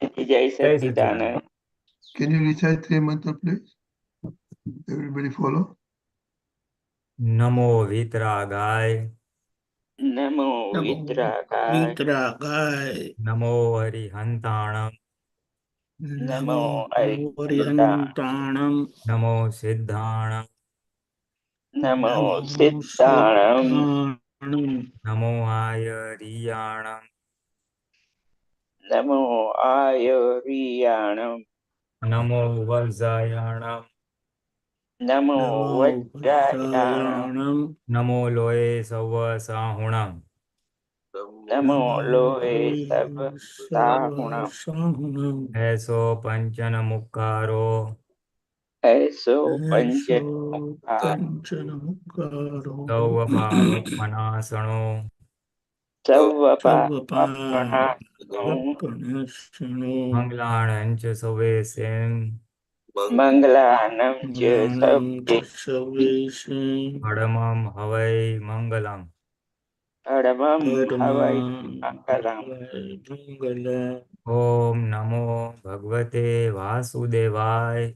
Jai Satchidanand. Can you recite three mantra, please? Everybody follow. Namo Vitragaya. Namo Vitragaya. Namo Arihantanam. Namo Arihantanam. Arihantanam. Namo Siddhanam. Namo Siddhanam. Namo Ayariyanam. Namo Ayuriyanam. Namo Vajrayanam. Namo Namo Vajrayanam. Vajrayanam. Namo Loe Sava Sahunam. Namo Lohe Sahunam. Sahunam. Eso Panchana Mukaro. Eso Eso Panchakara. Panchanamukaro. Sauva Bhava Manasano. Savvapa Savapa Appanam. Appanasano. Manglanancha Savesem. Manglanam Cha Manam Sabde. Savesam. Padamam Havai Mangalam. Paramam Havai Padma Mangalam. Mangala. Om Namo Bhagavate Vasudevaya.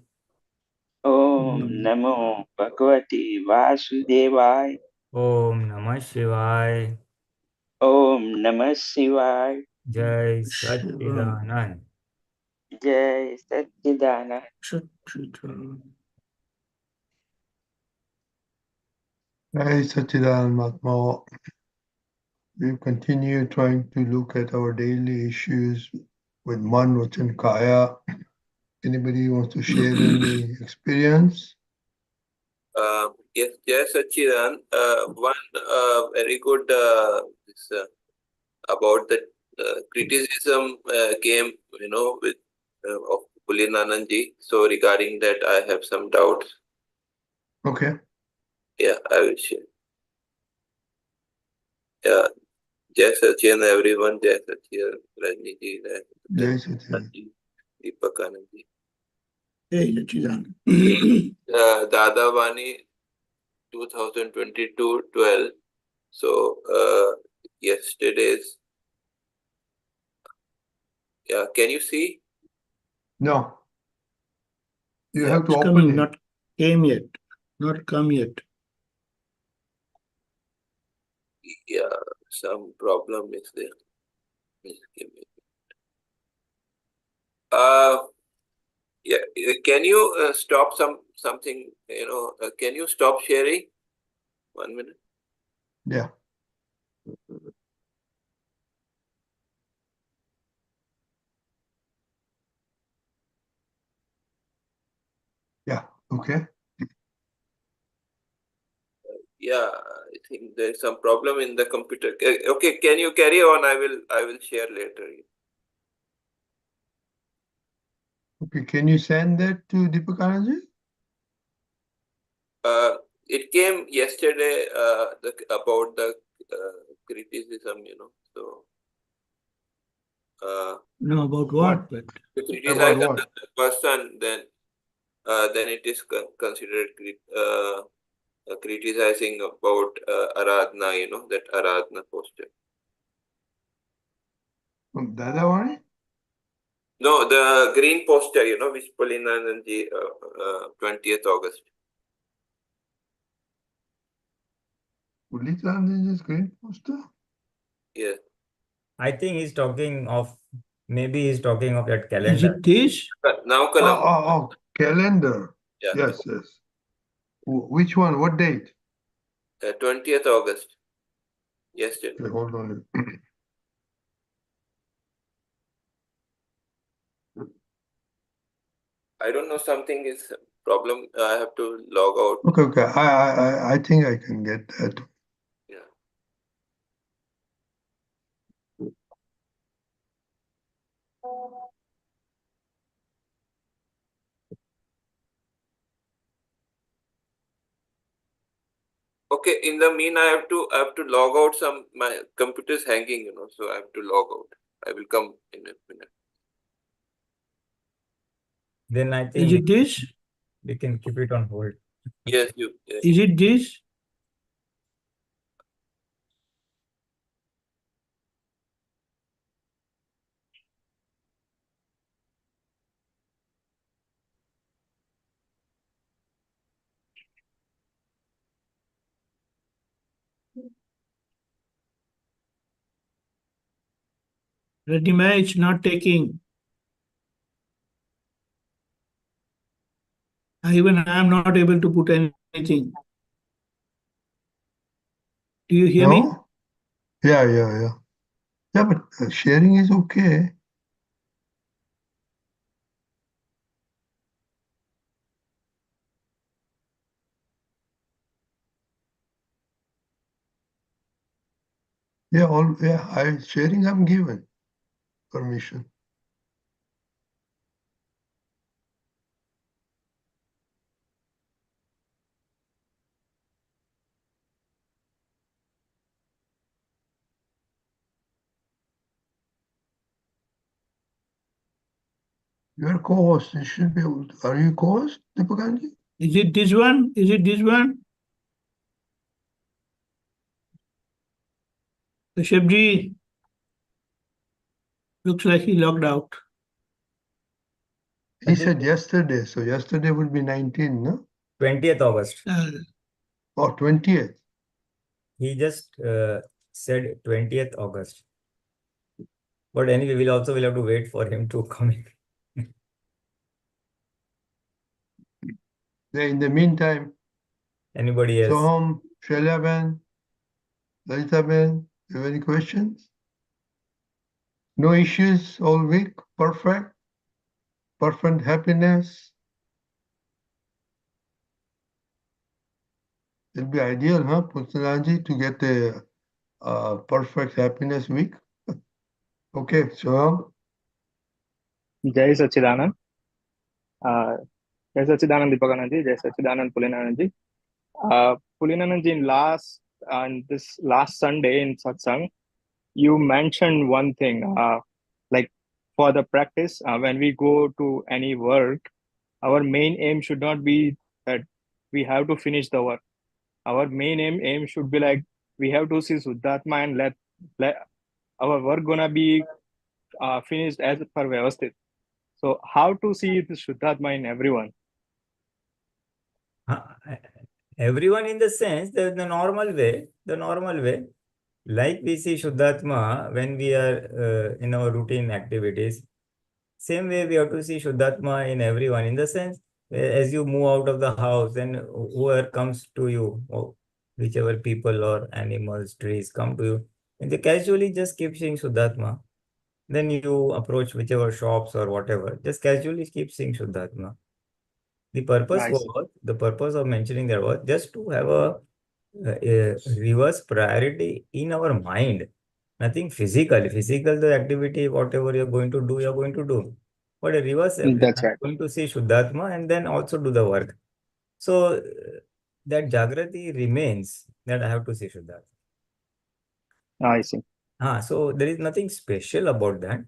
Om Namo Bhagavati Vasudevaya. Om Namah Shivaya. Om Namah Shivaya. Jai Shivam. Satchidanand. Jai Satchidanand. Satchitanand. Jai Satchidanand Mahatma. We continue trying to look at our daily issues with Mann, Vachan, Kaya. Anybody wants to share any experience? Yes, yes, Sachidan. One very good about the criticism came, with of Pulinanandji. So regarding that, I have some doubts. Okay. Yeah, I will share. Yeah, Jai Sachidan, everyone. Jai Sachidan, Rajniji, Jai Satchidanand. Deepakanandji. Hey, Satchitanand. Dada Vani 2022-12. So yesterday's. Yeah, can you see? No. You Yeah. have to It's open coming, it. not came yet. Not come yet. Yeah, some problem is there. Please give me. Yeah, can you stop something? Can you stop sharing? 1 minute. Yeah. Yeah. Okay. Yeah, I think there's some problem in the computer. Okay, can you carry on? I will share later. Okay. Can you send that to Deepakanandji? It came yesterday. About the criticism. So. No, about What? what? But To criticize About what? another person, then it is considered criticizing about Aradhana, that Aradhana poster. From Dada Vani? No, the green poster, which Pulinanandji, 20th August. Pulinanandji's green poster? Yeah. I think he's talking of, maybe he's talking of that is calendar. it this? Now, Oh, calendar. Yeah. Yes. Which one? What date? 20th August. Yesterday. Okay, hold on. I don't know, something is problem. I have to log out. Okay. I think I can get that. Yeah. Okay, in the mean, I have to log out my computer's hanging, so I have to log out. I will come in a minute. Then I Is think it this? we can keep it on hold. Yes, Is it this? Radhima is not taking. Even I am not able to put anything. Do you hear me? No? Yeah. Yeah, but sharing is okay. Yeah, sharing I'm given permission. You're co-host. You should be able to. Are you co-host, Deepakanandji? Is it this one? Is it this one? Kashyapji looks like he logged out. He said yesterday, so yesterday would be 19, no? 20th August. Or 20th. He just said 20th August. But anyway, we'll have to wait for him to come in. In the meantime, Anybody else? Soham, Shalyaben, Lalitaben, you have any questions? No issues all week? Perfect? Perfect happiness? It'll be ideal, huh, Pulinanandji, to get a perfect happiness week? Okay, Soham. Jai Sachidanand. Jai Sachidanand Deepakanandji. Jai Sachidanand Pulinanandji. Pulinanandji, on this last Sunday in Satsang, you mentioned one thing, like for the practice, when we go to any work, our main aim should not be that we have to finish the work. Our main aim should be like we have to see Shudhdhatma and let our work gonna be finished as per Vyavasthit. So how to see the Shudhdhatma in everyone? Everyone in the sense that the normal way, like we see Shudhdhatma when we are in our routine activities, same way we have to see Shudhdhatma in everyone, in the sense as you move out of the house and whoever comes to you, or whichever people or animals, trees come to you, and they casually just keep seeing Shudhdhatma. Then you approach whichever shops or whatever, just casually keep seeing Shudhdhatma. The purpose of mentioning that was just to have a reverse priority in our mind. Nothing physical. Physical, the activity, whatever you're going to do, you're going to do. But a reverse, That's I'm right. going to see Shudhdhatma and then also do the work. So that Jagrati remains that I have to see Shudhdhatma. I see. So there is nothing special about that.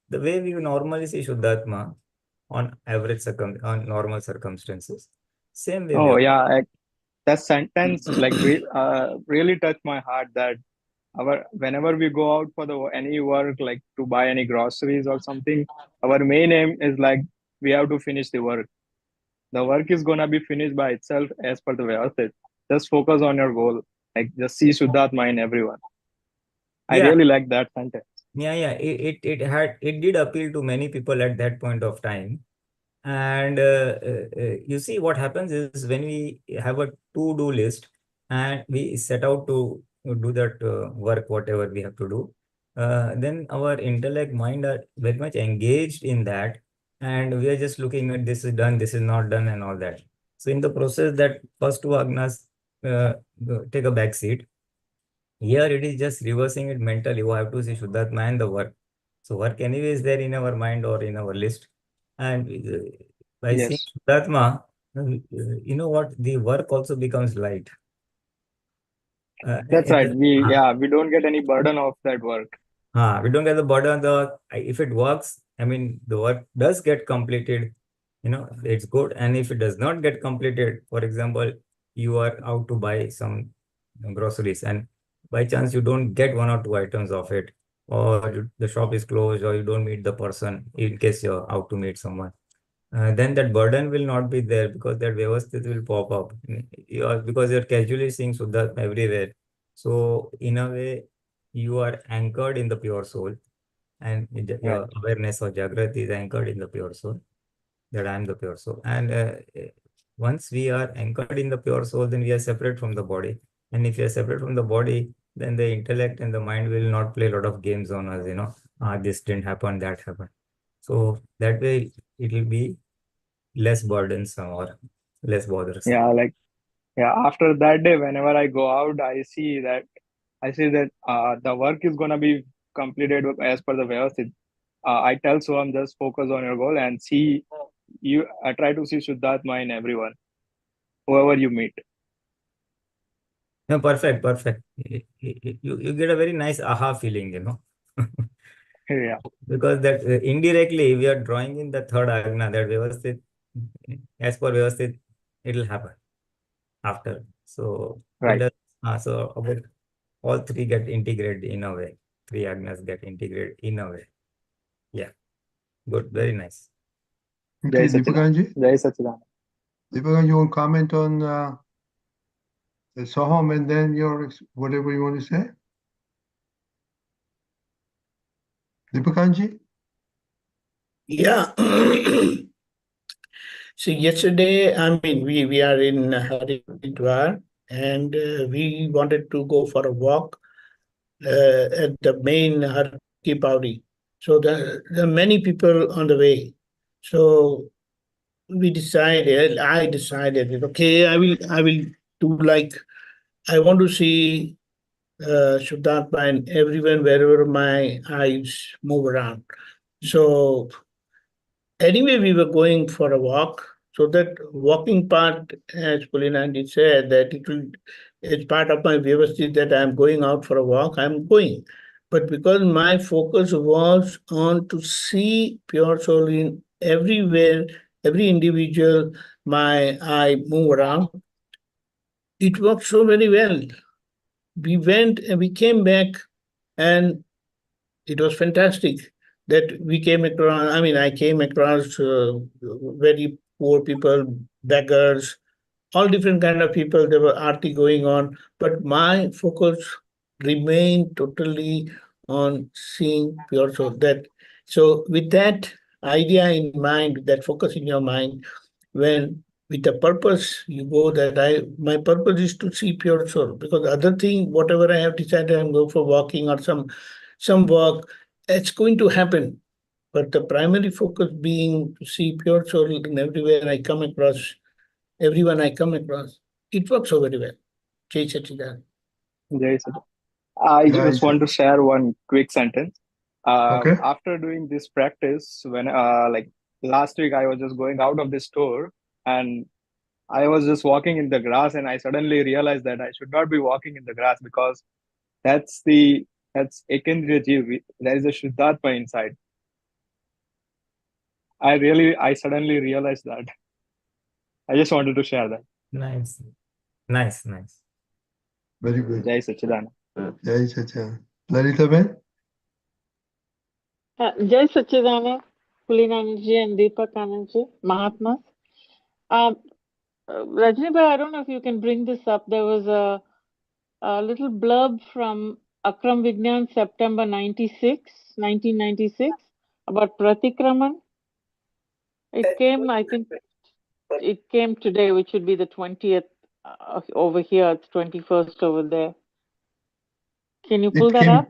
The way we normally see Shudhdhatma on on normal circumstances, same way. Oh yeah, that sentence really touched my heart. That whenever we go out for any work, like to buy any groceries or something, our main aim is like we have to finish the work. The work is gonna be finished by itself as per the Vyavasthit. Just focus on your goal. Like just see Shudhdhatma in everyone. I really like that sentence. It did appeal to many people at that point of time. And you see, what happens is when we have a to-do list and we set out to do that work, whatever we have to do, then our intellect, mind are very much engaged in that, and we are just looking at this is done, this is not done, and all that. So in the process, that first two agnas take a back seat. Here it is just reversing it mentally. You have to see Shudhdhatma and the work. So work anyway is there in our mind or in our list. And by seeing Yes, Shudhdhatma, you know what? The work also becomes light. that's right. We don't get any burden of that work. We don't get the burden. If it works, I mean, the work does get completed. It's good. And if it does not get completed, for example, you are out to buy some groceries, and by chance you don't get one or two items of it, or the shop is closed, or you don't meet the person in case you're out to meet someone. Then that burden will not be there, because that Vyavasthit will pop up. Because you're casually seeing Shudhdhatma everywhere. So in a way, you are anchored in the pure soul. and your awareness or Jagrati is anchored in the pure soul, that I am the pure soul. And once we are anchored in the pure soul, then we are separate from the body. And if you are separate from the body, then the intellect and the mind will not play a lot of games on us, this didn't happen, that happened. So that way it will be less burdensome or less bothersome. After that day, whenever I go out, I see that the work is gonna be completed as per the Vyavasthit. I tell Soham, just focus on your goal and see you. I try to see Shudhdhatma in everyone, whoever you meet. No, perfect. You get a very nice aha feeling, Yeah, because that indirectly we are drawing in the third agna, that Vyavasthit, as per Vyavasthit, it will happen after. So right. So about all three get integrated in a way. Three agnas get integrated in a way. Yeah, good, very nice. Okay, Jai Deepakanandji. Sachidanand. Deepakanandji, you want to comment on the Soham and then whatever you want to say? Deepakanandji? Yeah. So yesterday, I mean, we are in Haridwar, and we wanted to go for a walk at the main Har Ki Pauri. So there are many people on the way. So I decided, okay, I will do like, I want to see Shudhdhatma and everyone wherever my eyes move around. So anyway, we were going for a walk. So that walking part, as Pulinanandji said, that it's part of my vyavasthit that I'm going out for a walk, I'm going. But because my focus was on to see pure soul in everywhere, every individual, my eye move around, it worked so very well. We went and we came back, and it was fantastic that we came across. I mean, I came across very poor people, beggars, all different kind of people. There were arti going on, but my focus remained totally on seeing pure soul. So with that idea in mind, that focus in your mind, when with the purpose you go, that my purpose is to see pure soul, because other thing, whatever I have decided, I'm going for walking or some work, it's going to happen. But the primary focus being to see pure soul in everywhere I come across, everyone I come across, it works so very well. Jai Sachidanand. Jai Sachidanand. I just want to share one quick sentence. Okay. After doing this practice, when like last week, I was just going out of the store and I was just walking in the grass, and I suddenly realized that I should not be walking in the grass, because that's Ekendriya Jeev. There is a Shudhdhatma inside. I suddenly realized that. I just wanted to share that. Nice. Very good. Jai Sachidanand. Jai Sachidanand. Lalita Ben? Jai Sachidanand, Pulinanandji and Deepakanandji, Mahatmas. Rajni, I don't know if you can bring this up. There was a little blurb from Akram Vignan, September 1996, about Pratikraman. It came, I think, it came today, which would be the 20th over here. It's 21st over there. Can you pull that up?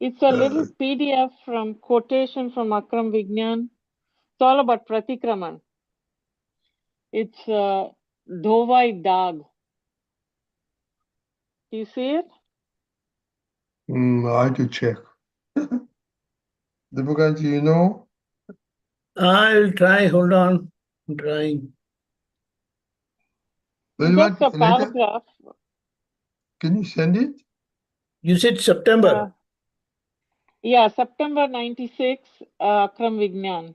It's a little PDF from quotation from Akram Vignan. It's all about Pratikraman. It's Dhovai Dag. Do you see it? I have to check. Deepakanandji, you know? I'll try. Hold on. I'm trying. Just a paragraph. Can you send it? You said September? Yeah, September 96, Akram Vignan.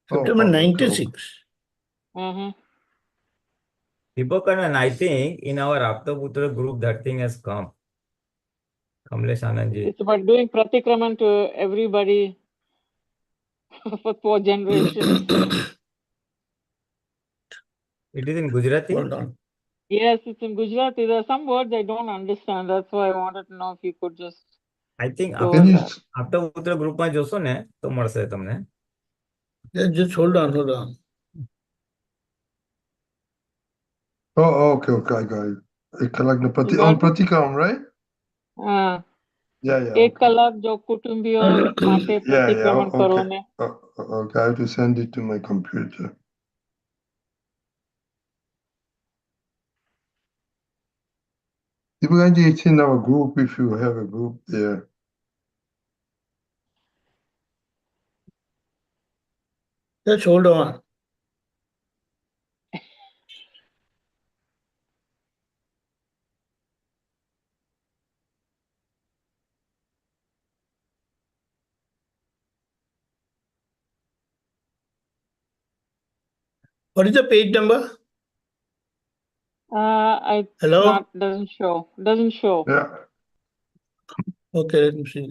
September 96. Deepakanand, I think in our Aptaputra group that thing has come. Kamlesh Anandji. It's about doing Pratikraman to everybody for 4 generations. It is in Gujarati? Hold on. Yes, it's in Gujarati. There are some words I don't understand. That's why I wanted to know if you could just I think So, Can you? Aptaputra group માં જોશો ને તો મળશે તમને. Just hold on, hold on. Oh, okay, I got it. एक कलाक ने You got on it? Pratikram, right? Yeah. એક કલાક જો કુટુંબીઓ માટે પ્રતિક્રમણ કરો Okay. ને. Okay, I have to send it to my computer. Deepakanandji, it's in our group if you have a group there. Just hold on. What is the page number? Hello? Doesn't show. Yeah. Okay, let me see.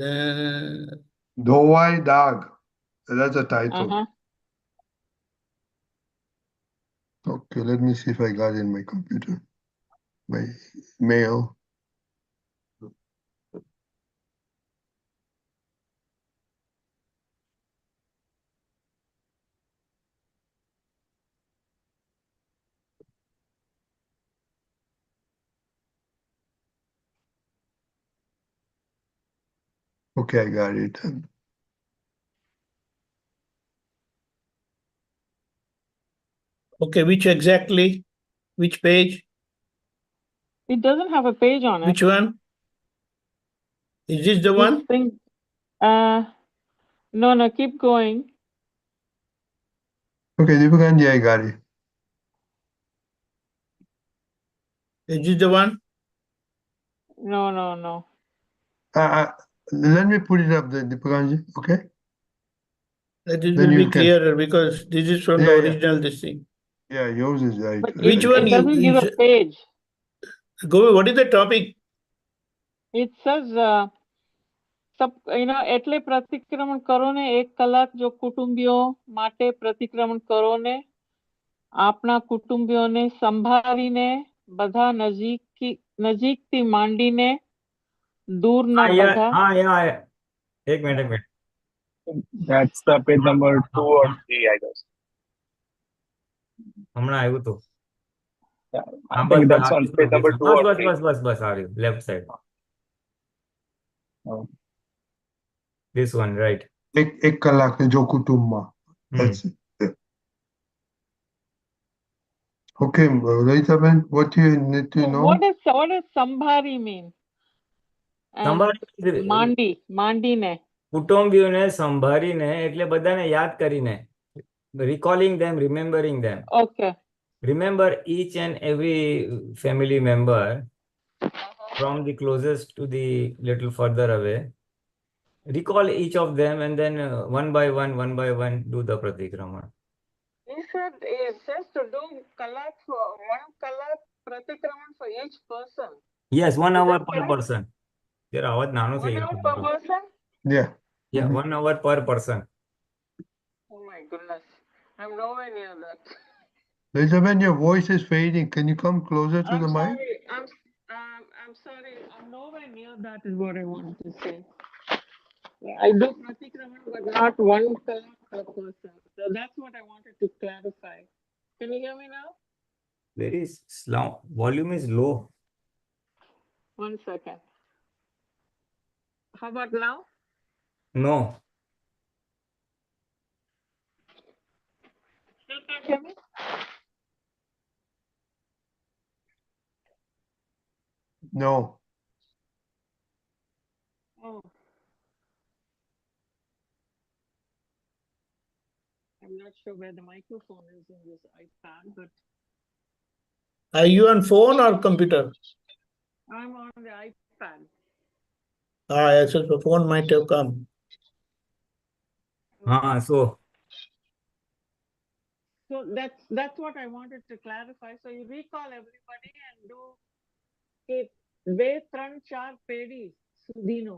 Dowai Dag. That's a title. Okay, let me see if I got it in my computer. My mail. Okay, I got it. Okay, which page? It doesn't have a page on it. Which one? Is this the one? No, keep going. Okay, Deepakanandji, I got it. Is this the one? No. Let me put it up there, Deepakanandji, okay? That it will be clearer because this is from the original this thing. Yeah, yours is right. But Which one it doesn't give a page. Go. What is the topic? It says, એટલે પ્રતિક્રમણ કરો ને 1 કલાક જો કુટુંબીઓ માટે પ્રતિક્રમણ કરો ને આપણા કુટુંબીઓને સંભાળીને બધા નજીકથી માંડીને દૂર ના બધા. એક minute. That's the page number 2 or 3, I guess. હમણાં આવ્યું તો. Yeah, I think that's on page number 2 or 3. બસ આવ્યું. Left side. Oh. This one, right? એક કલાક જો કુટુંબમાં. That's it. Yeah. Okay, Laitaben, what do you need to know? What does sambhari mean? માંડીને. કુટુંબીઓને સંભાળીને એટલે બધાને યાદ કરીને. Recalling them, remembering them. Okay. Remember each and every family member from the closest to the little further away. Recall each of them and then one by one do the pratikraman. It says to do 1 kalak pratikraman for each person. Yes, 1 hour per person. There are 1 hour per person? Yeah. 1 hour per person. Oh my goodness. I'm nowhere near that. Laitaben, your voice is fading. Can you come closer to the mic? I'm sorry. I'm nowhere near that is what I wanted to say. I do pratikraman, but not 1 kalak per person. So that's what I wanted to clarify. Can you hear me now? Very slow. Volume is low. 1 second. How about now? No. Still can't hear me? No. Oh. I'm not sure where the microphone is in this iPad, but... Are you on phone or computer? I'm on the iPad. Yes, so the phone might have come. So that's what I wanted to clarify. So you recall everybody and do it. 2-3-4 પેઢી સુધીનો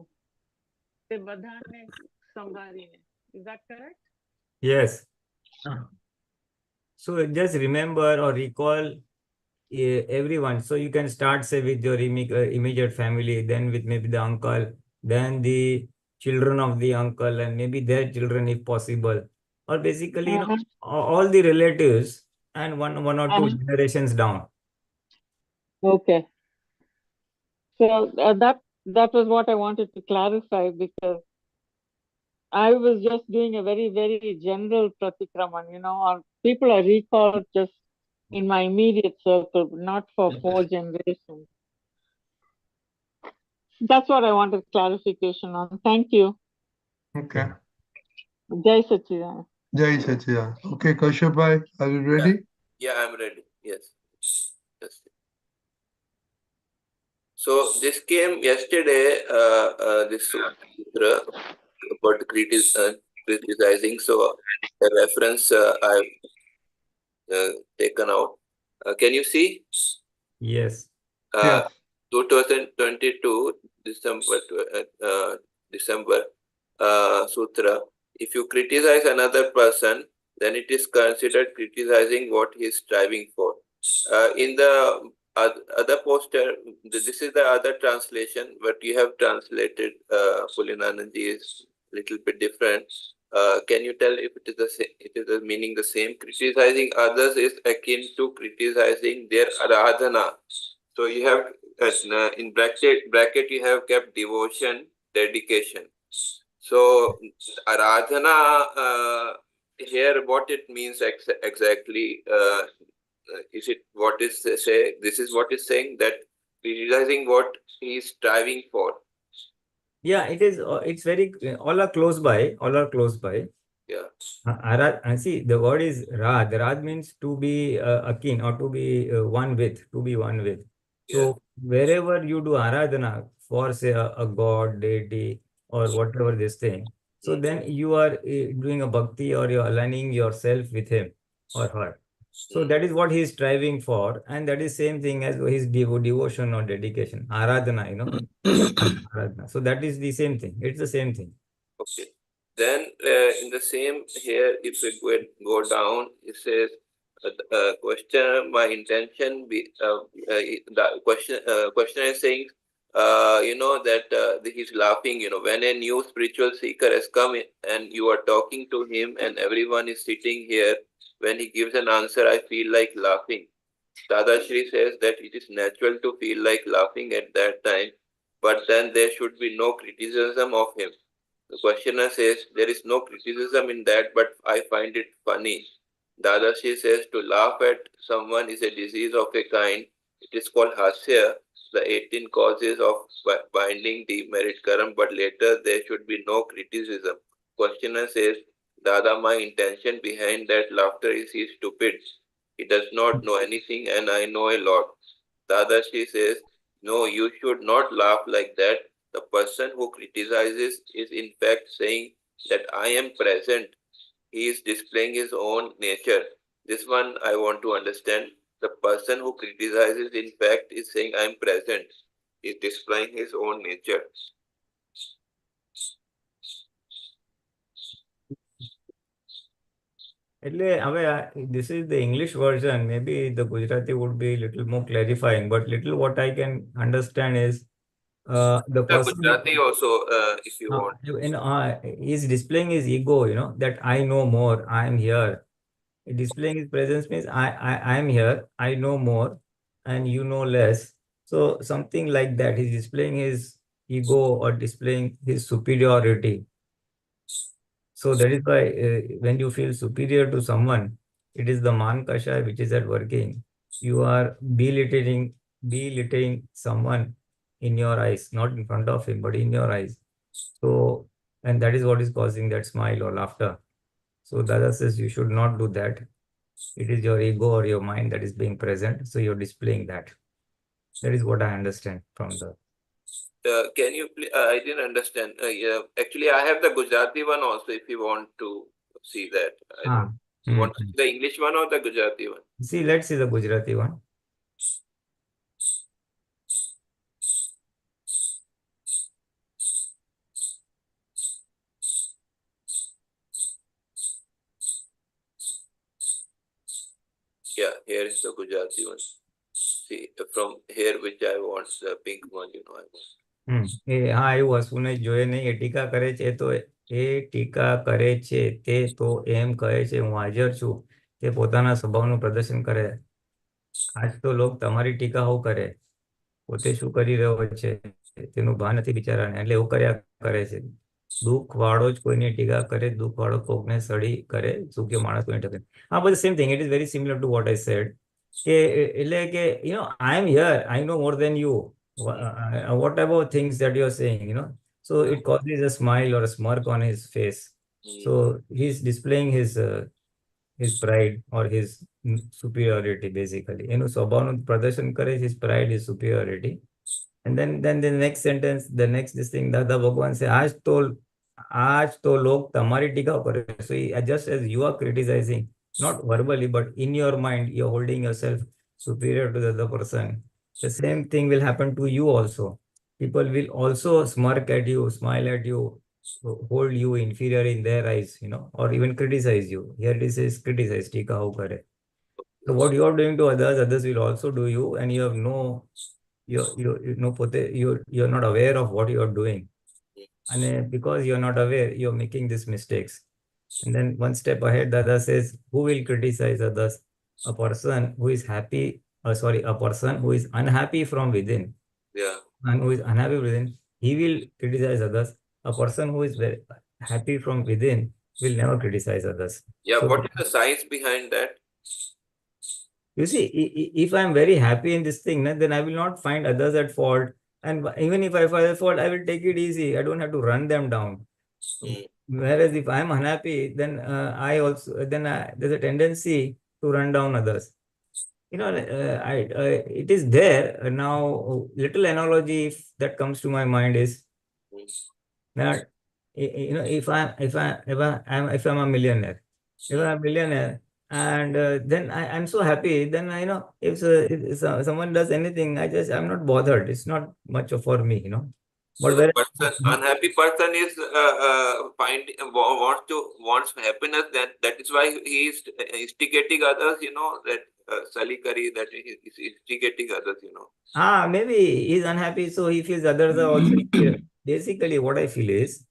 તે બધાને સંભાળીને. Is that correct? yes. So just remember or recall everyone. So you can start say with your immediate family, then with maybe the uncle, then the children of the uncle, and maybe their children if possible, or basically, all the relatives and one or two generations down. Okay. So that was what I wanted to clarify, because I was just doing a very, very general pratikraman, or people I recall just in my immediate circle, not for 4 generations. That's what I wanted clarification on. Thank you. Okay. Jai Sachidanand. Jai Sachidanand. Okay, Kashyap bhai, are you ready? Yeah, I'm ready. Yes. Yes. So this came yesterday, this sutra about criticizing. So the reference I've taken out. Can you see? Yes. Yes. 2022 December Sutra. If you criticize another person, then it is considered criticizing what he is striving for. In the other poster, this is the other translation, but you have translated Pulinanandji is a little bit different. Can you tell if it is the meaning the same? Criticizing others is akin to criticizing their aradhana. So you have in bracket you have kept devotion, dedication. So aradhana here, what it means exactly? Is it what is say? This is what is saying, that realizing what he is striving for. Yeah, it is. It's very, all are close by. All are close by. Yeah. See, the word is Rad. Rad means to be akin, or to be one with, to be one with. So wherever you do aradhana for, say, a god, deity, or whatever this thing, so then you are doing a bhakti, or you're aligning yourself with him or her. So that is what he is striving for, and that is same thing as his devotion or dedication, aradhana, aradhana. So that is the same thing. It's the same thing. Okay. Then in the same here, if we go down, it says, question my intention. The questioner is saying, that he's laughing. When a new spiritual seeker has come in and you are talking to him and everyone is sitting here, when he gives an answer, I feel like laughing. Dada Shri says that it is natural to feel like laughing at that time, but then there should be no criticism of him. The questioner says there is no criticism in that, but I find it funny. Dadashi says to laugh at someone is a disease of a kind. It is called hasya, the 18 causes of binding demerit karam, but later there should be no criticism. Questioner says, Dada, my intention behind that laughter is he is stupid. He does not know anything and I know a lot. Dadashi says, no, you should not laugh like that. The person who criticizes is in fact saying that I am present. He is displaying his own nature. This one I want to understand. The person who criticizes in fact is saying I am present. He is displaying his own nature. This is the English version. Maybe the Gujarati would be a little more clarifying, but little what I can understand is the person Gujarati also, if you want. He's displaying his ego, that I know more, I am here. Displaying his presence means I am here, I know more, and you know less. So something like that. He's displaying his ego or displaying his superiority. So that is why when you feel superior to someone, it is the man kasha which is at working. You are belittling someone in your eyes, not in front of him, but in your eyes. So, and that is what is causing that smile or laughter. So Dada says you should not do that. It is your ego or your mind that is being present. So you're displaying that. That is what I understand from the. Can you please, I didn't understand. Actually, I have the Gujarati one also if you want to see that. You want to see the English one or the Gujarati one? See, let's see the Gujarati one. Yeah, here is the Gujarati one. See, from here which I want, the pink one, I want. હા, એવું હસવું જોઈએ નહીં. એ ટીકા કરે છે તો એ ટીકા કરે છે તે તો એમ કહે છે હું હાજર છું. તે પોતાના સ્વભાવનું પ્રદર્શન કરે. આજ તો લોક તમારી ટીકા હું કરે, પોતે શું કરી રહ્યો છે તેનું ભાન નથી બિચારાને, એટલે એવું કર્યા કરે છે. દુઃખ વાળો જ કોઈની ટીકા કરે, દુઃખ વાળો કોકને સડી કરે, સુખી માણસ કોઈને ટકે. હા, but the same thing, it is very similar to what I said. કે એટલે કે I am here, I know more than you. Whatever things that you are saying, so it causes a smile or a smirk on his face. So he's displaying his pride or his superiority basically. સ્વભાવનું પ્રદર્શન કરે, his pride, his superiority. And then the next sentence, the next this thing, Dada Bhagwan say, आज तो लोग तमारी टीका करे. So just as you are criticizing, not verbally, but in your mind, you're holding yourself superior to the other person. The same thing will happen to you also. People will also smirk at you, smile at you, hold you inferior in their eyes, or even criticize you. Here it says criticize, tika ho kare. So what you are doing to others, others will also do you, and you have you're not aware of what you are doing. And because you're not aware, you're making these mistakes. And then one step ahead, Dada says, who will criticize others? A person who is happy, a person who is unhappy from within. Yeah. And who is unhappy within, he will criticize others. A person who is very happy from within will never criticize others. Yeah, So, what is the science behind that? You see, if I'm very happy in this thing, then I will not find others at fault. And even if I find a fault, I will take it easy. I don't have to run them down. Whereas if I'm unhappy, then there's a tendency to run down others. It is there now. Little analogy that comes to my mind is that if I'm a millionaire, and then I'm so happy. Then if someone does anything, I'm not bothered. It's not much for me, But So unhappy person is wants happiness. That is why he is instigating others. That salikari, that he is instigating others. Maybe he's unhappy, so he feels others are also inferior. Basically, what I feel is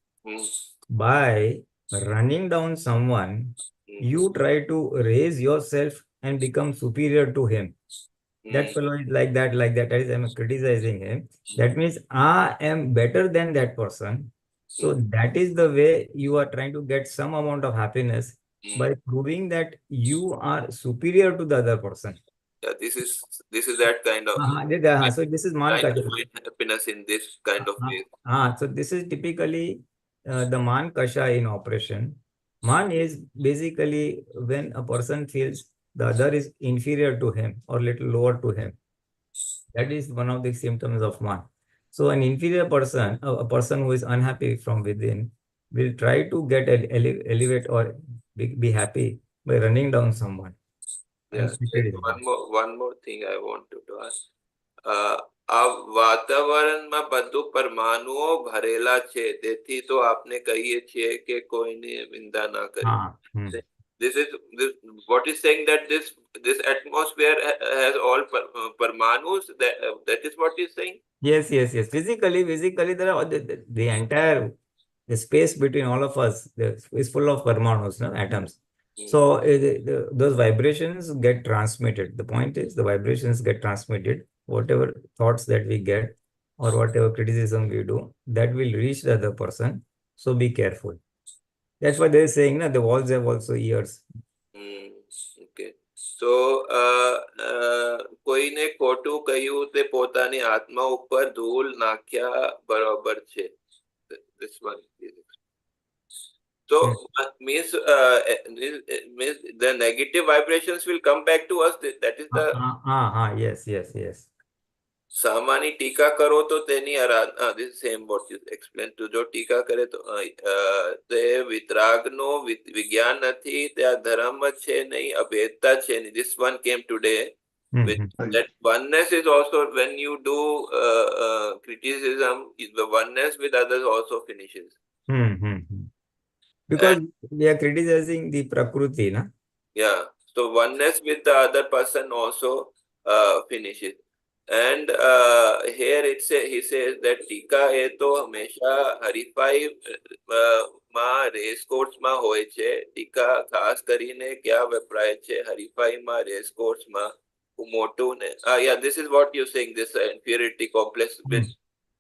by running down someone, you try to raise yourself and become superior to him. That fellow is like that. That is, I'm criticizing him. That means I am better than that person. So that is the way you are trying to get some amount of happiness by proving that you are superior to the other person. Yeah, this is that kind of. So this is Mann Kasha. Happiness in this kind of way. So this is typically the Mann Kasha in operation. Mann is basically when a person feels the other is inferior to him or little lower to him. That is one of the symptoms of Mann. So an inferior person, a person who is unhappy from within, will try to get elevate or be happy by running down someone. Yeah. One more thing I wanted to ask. આ વાતાવરણમાં બધું પરમાણુઓ ભરેલા છે, તેથી તો આપણે કહીએ છીએ કે કોઈની નિંદા ના કરી. This what is saying that this atmosphere has all parmanus. That is what is saying. Yes. Physically, there are the entire the space between all of us is full of parmanus, atoms. So those vibrations get transmitted. The point is the vibrations get transmitted. Whatever thoughts that we get or whatever criticism we do, that will reach the other person. So be careful. That's why they're saying the walls have also ears. Okay. So કોઈને ખોટું કહ્યું તે પોતાની આત્મા ઉપર ધૂળ નાખ્યા બરાબર છે. This one. So means the negative vibrations will come back to us. That is the. Yes. સામાની ટીકા કરો તો તેની આરાધના. This same what you explained to. જો ટીકા કરે તો તે વિતરાગનો વિજ્ઞાન નથી, ત્યાં ધર્મ છે નહીં, અભેદતા છે નહીં. This one came today. That oneness is also when you do criticism, the oneness with others also finishes. Because we are criticizing the Prakruti, na? Yeah. So oneness with the other person also finishes. And here he says that ટીકા એ તો હંમેશા હરીફાઈ માં race કોર્સમાં હોય છે. ટીકા ખાસ કરીને ક્યાં વપરાય છે? હરીફાઈમાં, રેસ કોર્સમાં મોટું ને. Yeah, this is what you're saying, this inferiority complex with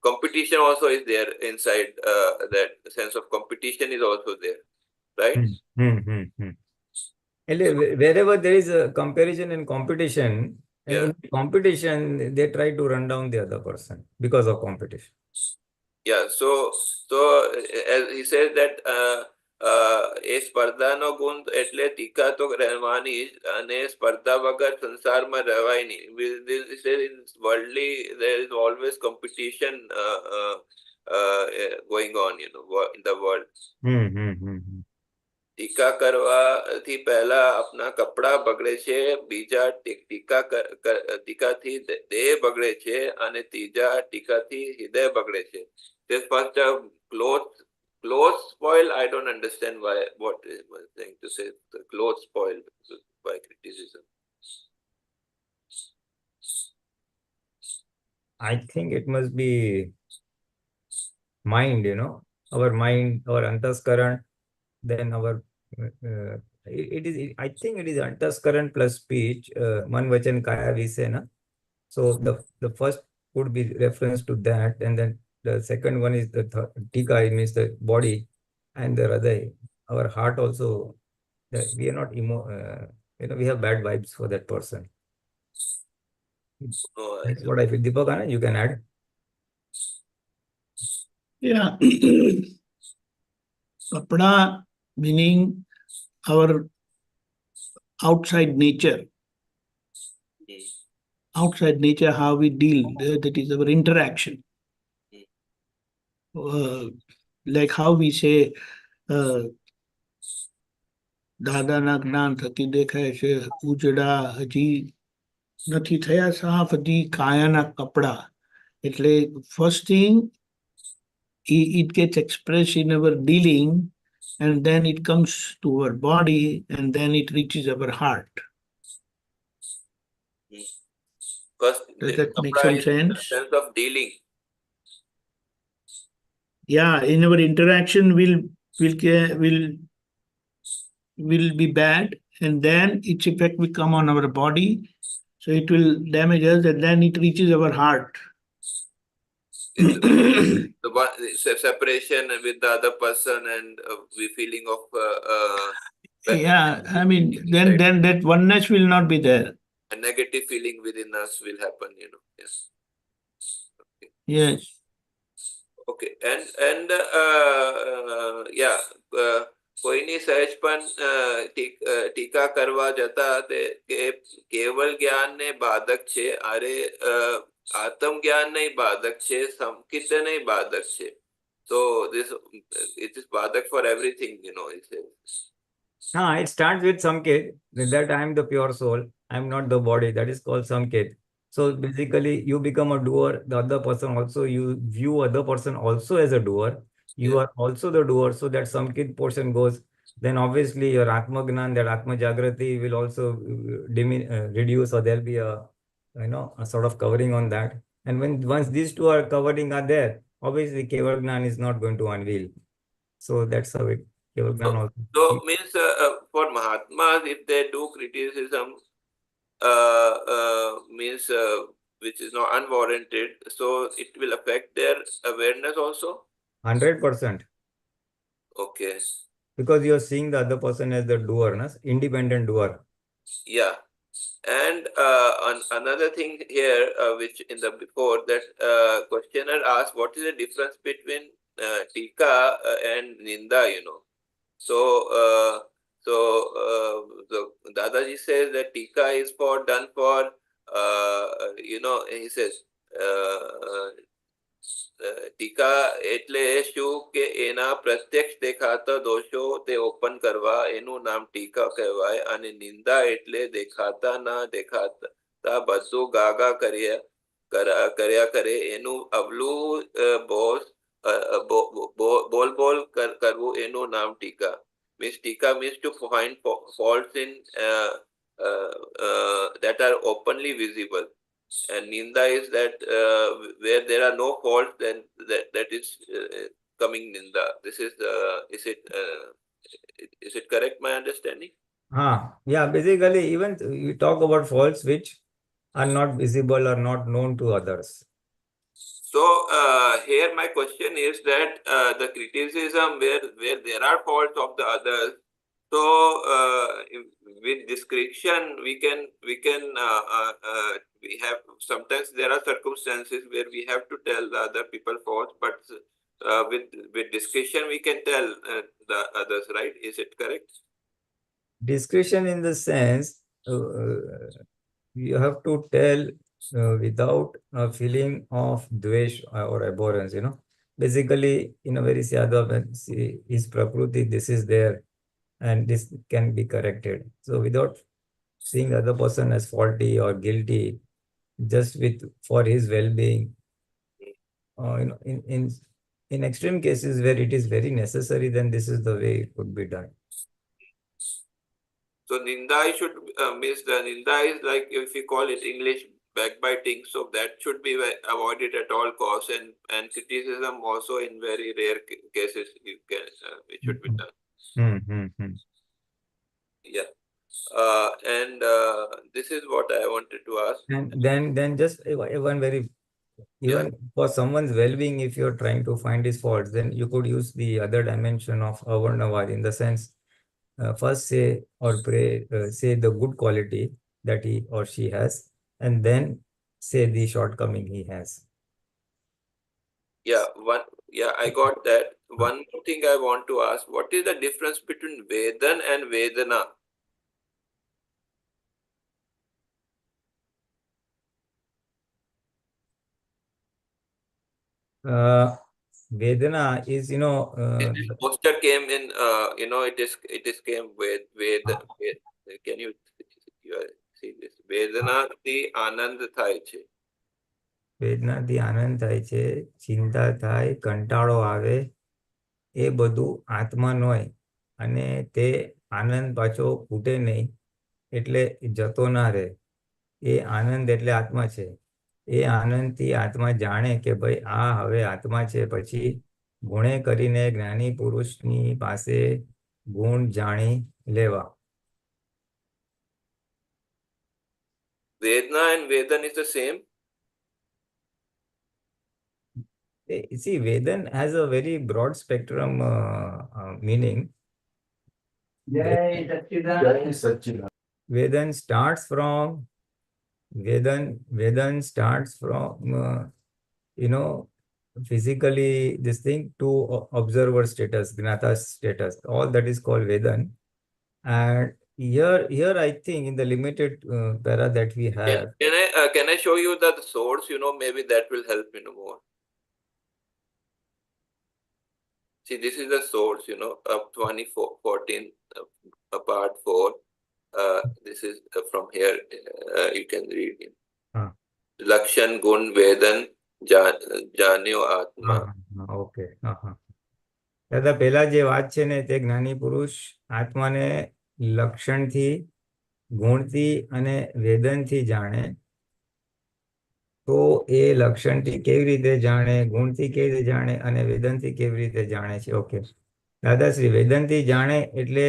competition also is there inside, that sense of competition is also there, right? Wherever there is a comparison and competition, and Yeah. in competition, they try to run down the other person because of competition. Yeah, so as he says that એ સ્પર્ધાનો ગુણ એટલે ટીકા તો રહેવાની જ, અને સ્પર્ધા વગર સંસારમાં રહેવાય નહીં. In worldly there is always competition going on, in the world. ટીકા કરવાથી પહેલા આપના કપડા બગડે છે, બીજા ટીકાથી દેહ બગડે છે, અને ત્રીજા ટીકાથી હૃદય બગડે છે. This first clothes spoil. I don't understand what is saying to say the clothes spoil by criticism. I think it must be mind, our mind, our antaskaran, then our I think it is antaskaran plus speech, Mann, Vachan, Kaya, we say, na? So the first would be reference to that, and then the second one is the tika, it means the body, and the hriday, our heart also. We are not we have bad vibes for that person. That's what I feel. Deepakanand, you can add. Yeah. Kapda meaning our outside nature. Outside nature, how we deal, that is our interaction. Like how we say, દાદાના જ્ઞાન થકી દેખાય છે ઉજડા, હજી નથી થયા સાફ, હજી કાયાના કપડા. એટલે first thing, it gets expressed in our dealing, and then it comes to our body, and then it reaches our heart. First, does that make some sense? The sense of dealing. Yeah, in our interaction will be bad, and then its effect will come on our body, so it will damage us, and then it reaches our heart. The separation with the other person, and the feeling of yeah, I mean, then that oneness will not be there. A negative feeling within us will happen, Yes. Okay. Yes. Okay, and yeah, કોઈની સહેજ પણ ટીકા કરવા જતા તે કેવલ જ્ઞાનને બાધક છે. અરે આત્મ જ્ઞાન નહીં બાધક છે, સંકિત નહીં બાધક છે. So it is badak for everything, he says. It starts with samket, that I am the pure soul, I am not the body. That is called samket. So basically, you become a doer. The other person also, you view other person also as a doer. You are also the doer. So that samkit portion goes. Then obviously your Atma Gnan, that Atma Jagrati will also reduce, or there'll be a sort of covering on that. And once these two are covering are there, obviously Keval Gnan is not going to unveil. So that's how it. Keval Gnan also. So means for Mahatmas, if they do criticism, means which is not unwarranted, so it will affect their awareness also. 100%. Okay. Because you are seeing the other person as the doer, independent doer. Yeah. And another thing here, which in the before that questioner asked, what is the difference between tika and ninda? So the Dadaji says that tika is done for he says ટીકા એટલે શું કે એના પ્રત્યક્ષ દેખાતા દોષો તે open કરવા, એનું નામ ટીકા કહેવાય. અને નિંદા એટલે દેખાતા ના દેખાતા બધું ગાગા કર્યા કરે, એનું અવલું બોલ કરવું, એનું નામ ટીકા. Tika means to find faults in that are openly visible. And Ninda is that where there are no faults, then that is coming Ninda. This is is it correct, my understanding? Yeah, basically, even we talk about faults which are not visible or not known to others. So here my question is that the criticism where there are faults of the others. So with discretion, we have sometimes there are circumstances where we have to tell the other people faults, but with discretion we can tell the others, right? Is it correct? Discretion in the sense you have to tell without a feeling of dvesh or abhorrence, Basically, in a very sadhava, see, his prakruti, this is there, and this can be corrected. So without seeing the other person as faulty or guilty, just for his well-being, in extreme cases where it is very necessary, then this is the way it could be done. So Ninda should means the Ninda is like, if you call it English, backbiting, so that should be avoided at all costs, and criticism also in very rare cases it should be done. Yeah. And this is what I wanted to ask. And then just one very, even for someone's well-being, if you're trying to find his faults, then you could use the other dimension of avarnavad, in the sense, first say or pray, say the good quality that he or she has, and then say the shortcoming he has. Yeah, I got that. One more thing I want to ask: what is the difference between Vedan and Vedana? Vedana is, This poster came in. It is came with can you see this? Vedana થી આનંદ થાય છે. વેદનાથી આનંદ થાય છે, ચિંતા થાય, કંટાળો આવે, એ બધું આત્માનો હોય, અને તે આનંદ પાછો ખૂટે નહીં, એટલે જતો ના રહે. એ આનંદ એટલે આત્મા છે. એ આનંદથી આત્મા જાણે કે ભાઈ આ હવે આત્મા છે, પછી ગુણે કરીને જ્ઞાની પુરુષની પાસે ગુણ જાણી લેવા. Vedana and Vedan is the same. See, Vedan has a very broad spectrum meaning. Vedan starts from physically this thing to observer status, gnata status. All that is called Vedan. And here I think in the limited para that we have. Can I show you the source? Maybe that will help me more. See, this is the source, of 2014, part 4. This is from here. You can read it. Lakshan Gun Vedan Janyo Atma. Okay. દાદા, પહેલા જે વાત છે ને, તે જ્ઞાની પુરુષ આત્માને લક્ષણથી, ગુણથી અને વેદનથી જાણે. તો એ લક્ષણથી કેવી રીતે જાણે, ગુણથી કેવી રીતે જાણે અને વેદનથી કેવી રીતે જાણે છે? ઓકે દાદાશ્રી, વેદનથી જાણે એટલે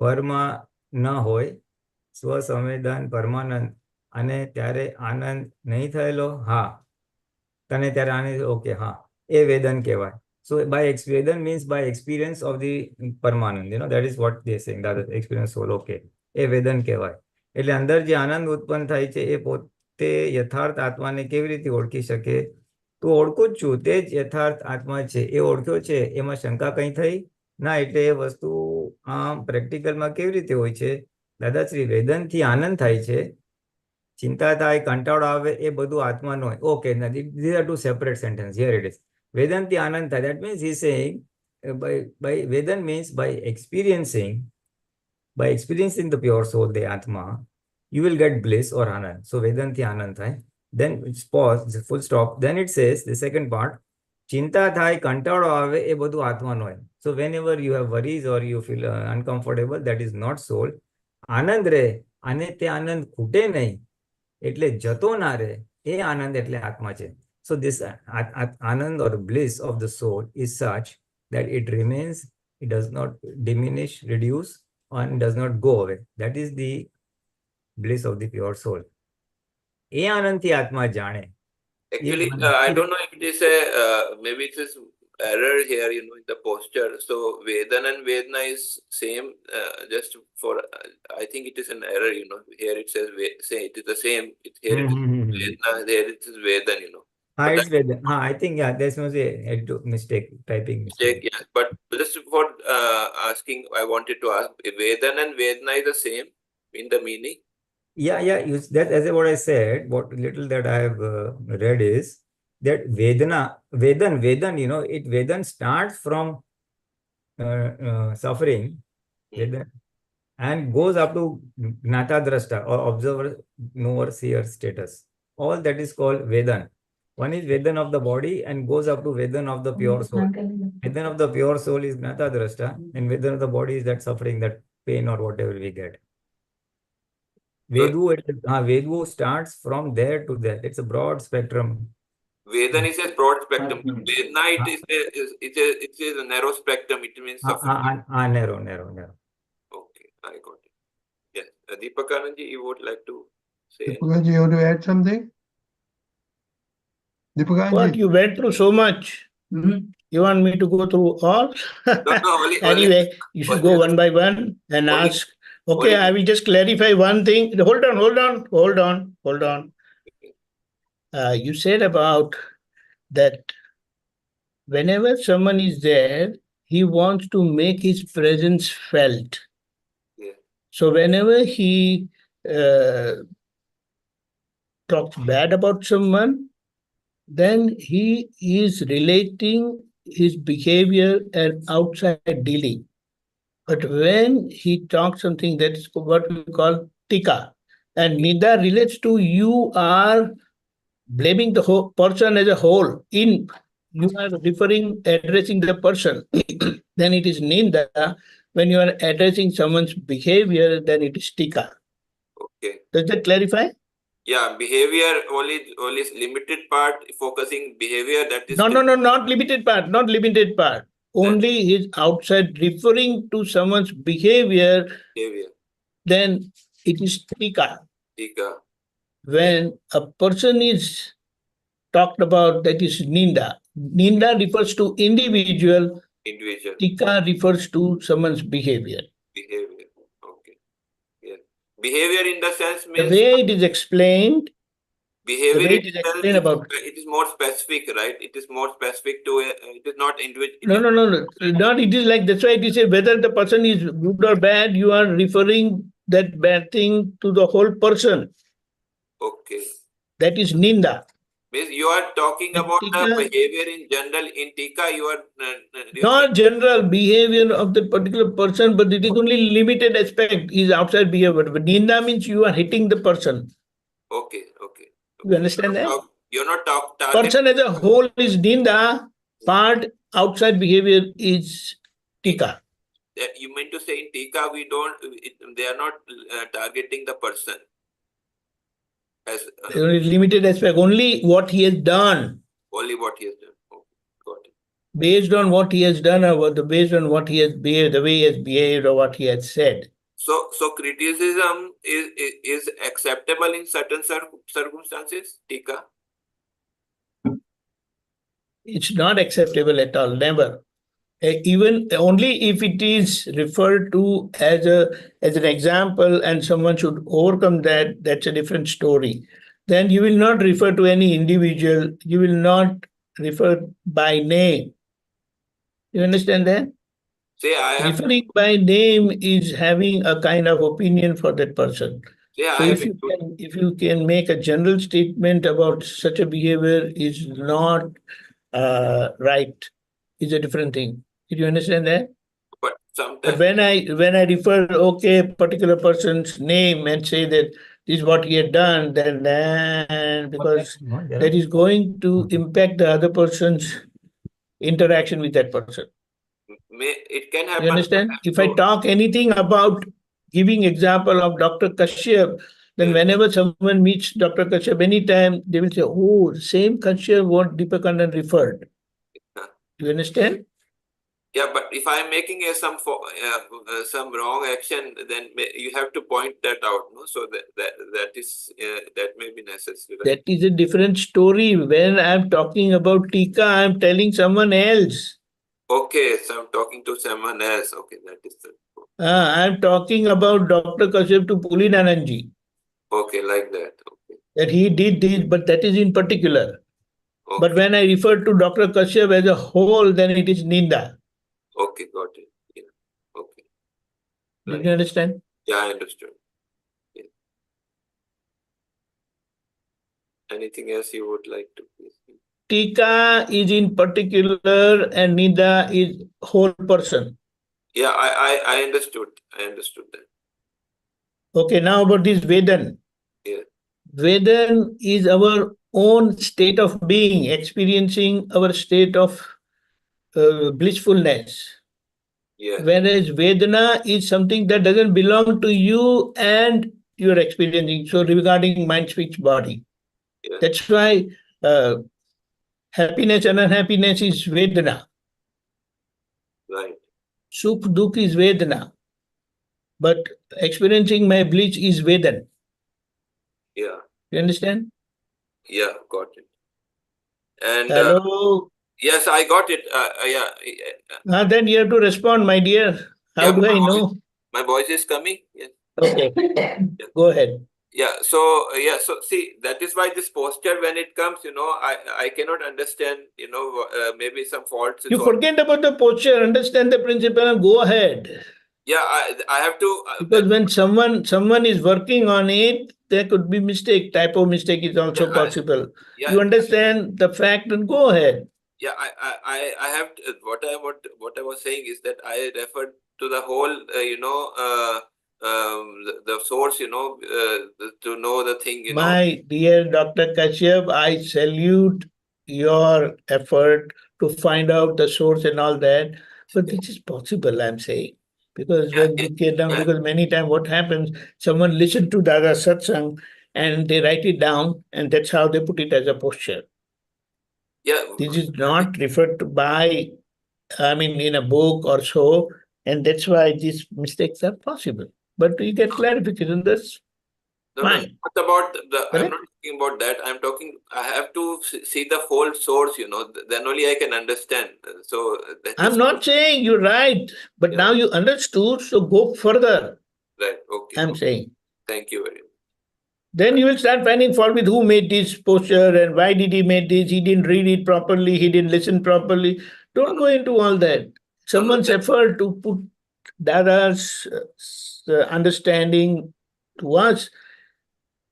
પરમાં ન હોય, સ્વસંવેદન પરમાનંદ, અને ત્યારે આનંદ નહીં થયેલો. હા, તને ત્યારે આનંદ, ઓકે, હા, એ વેદન કહેવાય. So by Vedan means by experience of the permanent, that is what they are saying, that is experience soul. Okay, એ વેદન કહેવાય. એટલે અંદર જે આનંદ ઉત્પન્ન થાય છે, એ પોતે યથાર્થ આત્માને કેવી રીતે ઓળખી શકે? તો ઓળખું જ છું, તે જ યથાર્થ આત્મા છે, એ ઓળખ્યો છે, એમાં શંકા કંઈ થઈ ના. એટલે એ વસ્તુ આમ પ્રેક્ટિકલમાં કેવી રીતે હોય છે? દાદાશ્રી, વેદનથી આનંદ થાય છે, ચિંતા થાય, કંટાળો આવે, એ બધું આત્માનો હોય. Okay, these are two separate sentences. Here it is. Vedanti Ananta, that means he's saying by Vedan means by experiencing the pure soul, the Atma, you will get bliss or Anand. So Vedanti Ananta. Then it's pause, full stop. Then it says the second part, Chinta thai, kantado ave, e bodu Atma noy. So whenever you have worries or you feel uncomfortable, that is not soul. Anand re, ane te Anand khute nahi. એટલે જતો ના રહે એ આનંદ એટલે આત્મા છે. So this anand or bliss of the soul is such that it remains, it does not diminish, reduce, and does not go away. That is the bliss of the pure soul. એ આનંદથી આત્મા જાણે. Actually, I don't know if it is a, maybe it is error here, in the posture. So Vedana and Vedana is same, just for, I think it is an error, here it says, say it is the same, here it is Vedana, there it is Vedan, It's Vedan. I think, yeah, there must be a mistake, typing mistake. Yeah, but just for asking, I wanted to ask, Vedana and Vedana is the same in the meaning? Yeah, that as what I said, what little that I have read is that Vedan, Vedan starts from suffering, Vedan, and goes up to Gnata Drashta or observer, knower, seer status. All that is called Vedan. One is Vedan of the body and goes up to Vedan of the pure soul. Vedan of the pure soul is Gnata Drashta, and Vedan of the body is that suffering, that pain or whatever we get. Vedu starts from there to there. It's a broad spectrum. Vedan is a broad spectrum. Vedana, it is a narrow spectrum. It means suffering. Narrow. Okay, I got it. Yes. Deepakanandji, you would like to say? Deepakanandji, you want to add something? Deepakanandji? What, you went through so much? You want me to go through all? No, Anyway, you should go one by one and ask. Okay, I will just clarify one thing. Hold on. You said about that whenever someone is there, he wants to make his presence felt. Yeah. So whenever he talks bad about someone, then he is relating his behavior and outside dealing. But when he talks something, that is what we call tika. And Nida relates to you are blaming the whole person as a whole. You are addressing the person. Then it is Ninda. When you are addressing someone's behavior, then it is tika. Okay. Does that clarify? Yeah, behavior only limited part, focusing behavior, that is. No, not limited part. Only his outside referring to someone's behavior. Then it is tika. When a person is talked about, that is ninda. Ninda refers to individual. Tika refers to someone's behavior. Okay. Yeah. Behavior in the sense means. The way it is explained. Behavior it is more specific, right? It is more specific to it is not individual. No. Not it is like, that's why it is whether the person is good or bad, you are referring that bad thing to the whole person. Okay. That is ninda. Means you are talking about the behavior in general. In tika, you are not general behavior of the particular person, but it is only limited aspect is outside behavior. But ninda means you are hitting the person. Okay. You understand that? You're not talking. Person as a whole is ninda. Part outside behavior is tika. You mean to say in tika they are not targeting the person as limited aspect, only what he has done. Only what he has done. Okay, got it. Based on what he has done, or based on what he has behaved, the way he has behaved, or what he has said. So criticism is acceptable in certain circumstances, tika? It's not acceptable at all, never. Even only if it is referred to as an example and someone should overcome that, that's a different story. Then you will not refer to any individual, you will not refer by name. You understand that? Referring by name is having a kind of opinion for that person. So if you can make a general statement about such a behavior is not right, is a different thing. Did you understand that? But when I refer particular person's name and say that this is what he had done, then because that is going to impact the other person's interaction with that person. It can happen. You understand? If I talk anything about giving example of Dr. Kashyap, Then whenever someone meets Dr. Kashyap, anytime they will say, oh, same Kashyap what Deepakanand referred. Do you understand? Yeah, but if I'm making some wrong action, then you have to point that out, no? So that may be necessary. Right? That is a different story. When I'm talking about Tika, I'm telling someone else. Okay, so I'm talking to someone else. Okay, that is the. I'm talking about Dr. Kashyap to Pulinanandji. Okay, like that. Okay. That he did this, but that is in particular. Okay. But when I refer to Dr. Kashyap as a whole, then it is Ninda. Okay, got it. Yeah. Okay. Did you understand? Yeah, I understood. Yeah. Anything else you would like to please? Tika is in particular and Ninda is whole person. Yeah, I understood. I understood that. Okay, now about this Vedan. Yeah. Vedan is our own state of being, experiencing our state of blissfulness. Yeah. Whereas Vedana is something that doesn't belong to you and you're experiencing. So regarding mind, speech, body. Yeah. That's why happiness and unhappiness is Vedana. Right. Sukh, dukh is Vedana. But experiencing my bliss is Vedan. Yeah. You understand? Yeah, got it. And hello. Yes, I got it. Yeah. Then you have to respond, my dear. How do I know? My voice is coming. Yes. Okay. Yeah. Go ahead. Yeah. So see, that is why this posture, when it comes, I cannot understand. Maybe some faults. You forget about the posture. Understand the principle and go ahead. Yeah, I have to. Because when someone is working on it, there could be mistake. Typo mistake is also possible. You understand the fact and go ahead. Yeah, I have what I was saying is that I referred to the whole, the source, to know the thing, My dear Dr. Kashyap, I salute your effort to find out the source and all that. But this is possible, I'm saying. Because when you get down, because many times what happens, someone listens to Dada Satsang and they write it down, and that's how they put it as a posture. Yeah. This is not referred to by, in a book or so, and that's why these mistakes are possible. But you get clarification, that's fine. What about I'm not talking about that. I'm talking, I have to see the whole source, then only I can understand. So I'm not saying you're right, but now you understood, so go further. Right, okay. I'm saying. Thank you very much. Then you will start finding fault with who made this posture and why did he make this? He didn't read it properly, he didn't listen properly. Don't go into all that. Someone's effort to put Dada's understanding to us,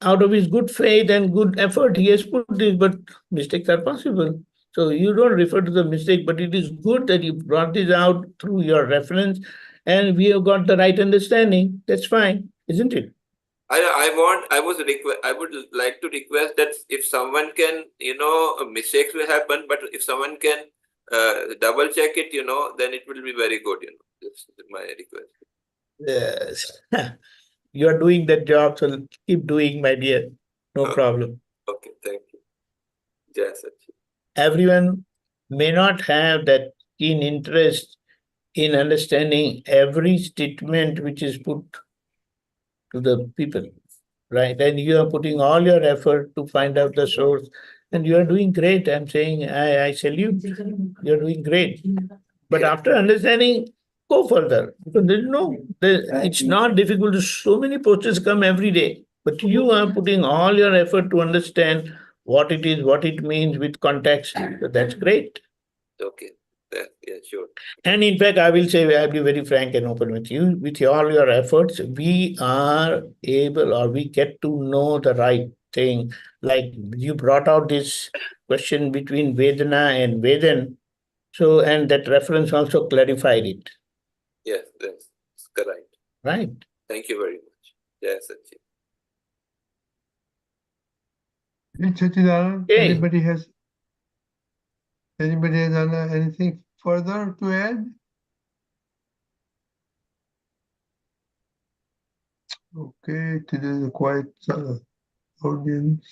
out of his good faith and good effort, he has put this, but mistakes are possible. So you don't refer to the mistake, but it is good that you brought this out through your reference and we have got the right understanding. That's fine, isn't it? I would like to request that if someone can, mistakes will happen, but if someone can double check it, then it will be very good, This is my request. Yes. You are doing that job, so keep doing, my dear. No problem. Okay, thank you. Jai Sachi. Everyone may not have that keen interest in understanding every statement which is put to the people, right? And you are putting all your effort to find out the source, and you are doing great. I'm saying I salute. You're doing great. But after understanding, go further. Because it's not difficult. So many posters come every day. But you are putting all your effort to understand what it is, what it means with context. So that's great. Okay. Yeah, sure. And in fact, I'll be very frank and open with you. With all your efforts, we are able, or we get to know the right thing. Like you brought out this question between Vedana and Vedan. So, and that reference also clarified it. Yes, that's correct. Right. Thank you very much. Jai Sachi. Sachidanand, anybody has anything further to add? Okay, today is a quiet audience.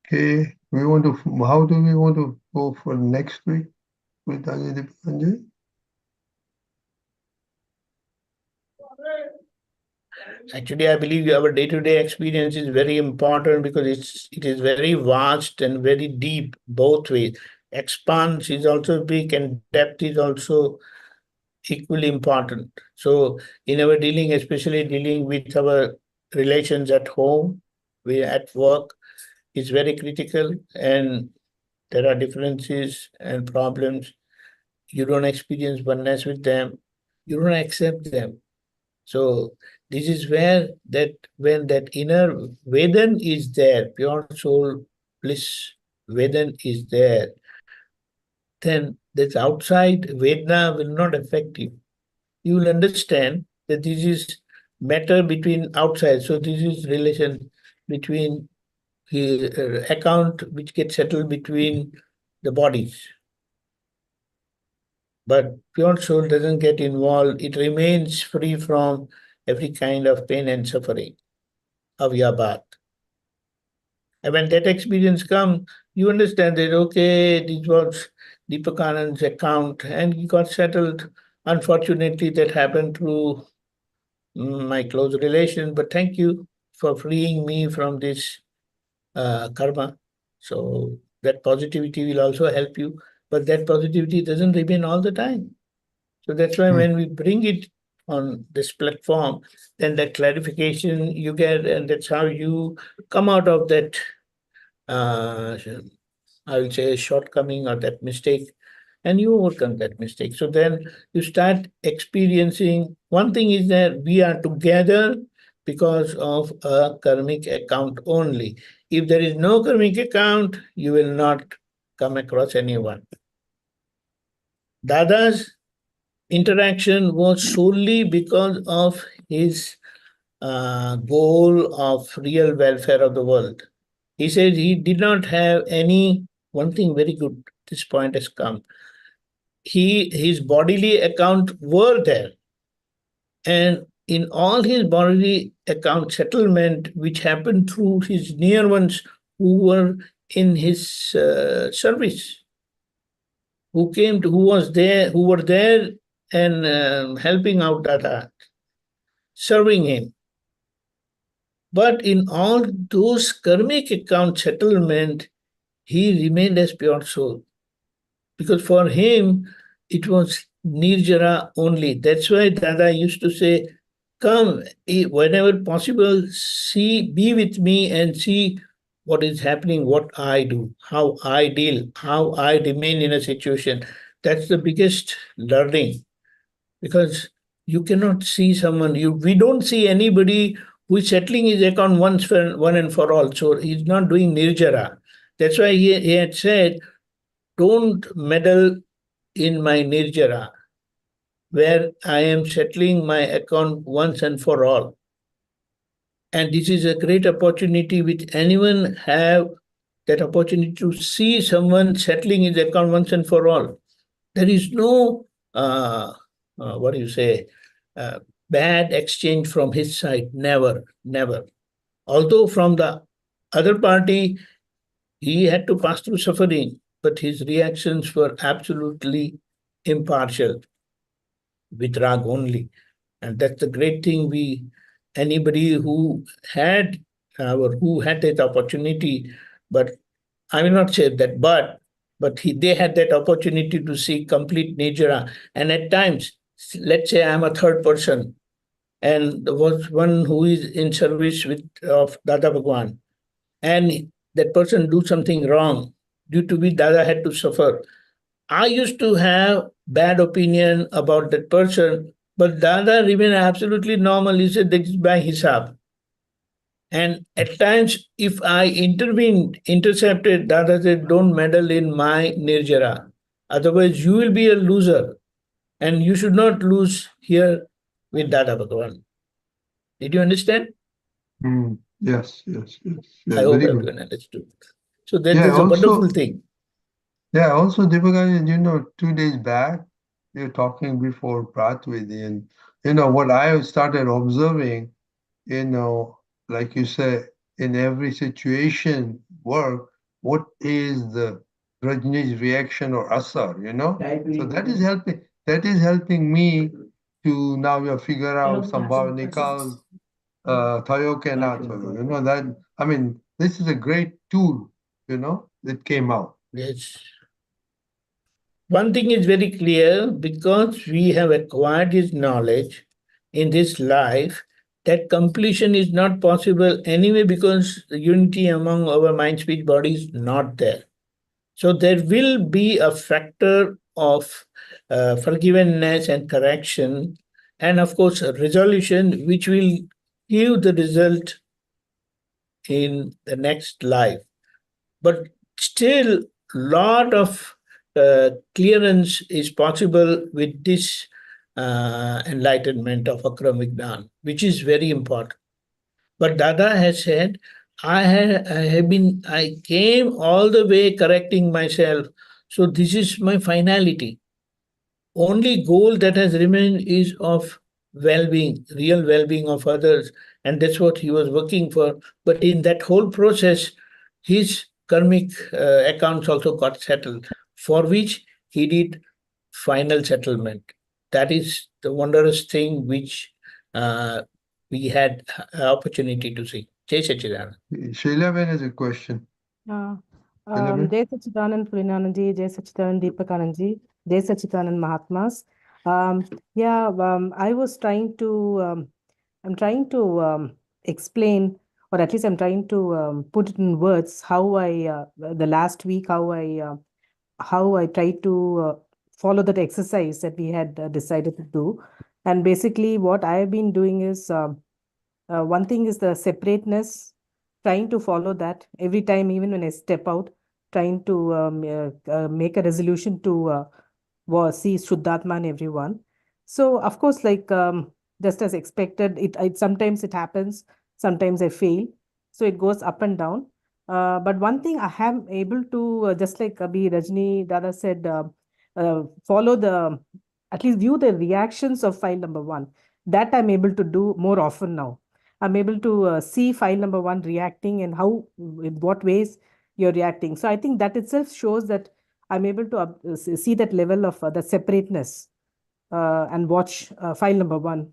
Okay, how do we want to go for next week with Dada Deepakanandji? Actually, I believe our day-to-day experience is very important because it is very vast and very deep both ways. Expanse is also big and depth is also equally important. So in our dealing, especially dealing with our relations at home, we at work, is very critical, and there are differences and problems. You don't experience oneness with them, you don't accept them. So this is where when that inner Vedan is there, pure soul bliss Vedan is there, then this outside Vedana will not affect you. You will understand that this is matter between outside. So this is relation between account which gets settled between the bodies. But pure soul doesn't get involved. It remains free from every kind of pain and suffering. Avyabat. And when that experience comes, you understand that, okay, this was Deepakanand's account and he got settled. Unfortunately, that happened through my close relation, but thank you for freeing me from this karma. So that positivity will also help you, but that positivity doesn't remain all the time. So that's why when we bring it on this platform, then that clarification you get, and that's how you come out of that, I will say, shortcoming or that mistake, and you overcome that mistake. So then you start experiencing, one thing is that we are together because of a karmic account only. If there is no karmic account, you will not come across anyone. Dada's interaction was solely because of his goal of real welfare of the world. He said he did not have any, one thing very good, this point has come. His bodily account were there. And in all his bodily account settlement, which happened through his near ones who were in his service, who were there and helping out Dada, serving him. But in all those karmic account settlement, he remained as pure soul. Because for him, it was nirjara only. That's why Dada used to say, come, whenever possible, be with me and see what is happening, what I do, how I deal, how I remain in a situation. That's the biggest learning. Because you cannot see someone, we don't see anybody who is settling his account one and for all. So he's not doing nirjara. That's why he had said, don't meddle in my nirjara, where I am settling my account once and for all. And this is a great opportunity which anyone have, that opportunity to see someone settling his account once and for all. There is no, bad exchange from his side. Never, never. Although from the other party, he had to pass through suffering, but his reactions were absolutely impartial, with rag only. And that's the great thing. Anybody who had that opportunity, but I will not say that, but they had that opportunity to see complete nirjara. And at times, let's say I'm a third person, and there was one who is in service of Dada Bhagwan, and that person do something wrong, due to which Dada had to suffer. I used to have bad opinion about that person, but Dada remained absolutely normal. He said that is by hisab. And at times, if I intercepted, Dada said, don't meddle in my nirjara. Otherwise, you will be a loser. And you should not lose here with Dada Bhagwan. Did you understand? Yes. I hope everyone understood. So that is a wonderful thing. Yeah, also, Deepakanandji, 2 days back, we were talking before Pratvidhi, and what I have started observing, like you say, in every situation, work, what is the Rajni's reaction or asar, So that is helping me to now figure out Sambhavanikal, Thayo ke na thayo, that, I mean, this is a great tool, that came out. Yes. One thing is very clear, because we have acquired this knowledge in this life, that completion is not possible anyway, because the unity among our mind, speech, body is not there. So there will be a factor of forgiveness and correction, and of course a resolution, which will give the result in the next life. But still, lot of clearance is possible with this enlightenment of Akram Vignan, which is very important. But Dada has said, I came all the way correcting myself. So this is my finality. Only goal that has remained is of well-being, real well-being of others. And that's what he was working for. But in that whole process, his karmic accounts also got settled, for which he did final settlement. That is the wondrous thing which we had opportunity to see. Jai Sachidanand. Shailaben has a question. Shailaben? Jai Sachidanand Pulinanandji, Jai Sachidanand Deepakanandji, Jai Sachidanand Mahatmas. I was trying to, I'm trying to explain, or at least I'm trying to put it in words, how I, the last week, how I tried to follow that exercise that we had decided to do. And basically what I have been doing is, one thing is the separateness, trying to follow that every time, even when I step out, trying to make a resolution to see Shudhdhatma in everyone. So of course, like just as expected, it sometimes it happens, sometimes I fail. So it goes up and down. But one thing I am able to, just like Abhi Rajni Dada said, follow the, at least view the reactions of file number 1. That I'm able to do more often now. I'm able to see file number 1 reacting and how, in what ways you're reacting. So I think that itself shows that I'm able to see that level of the separateness and watch file number 1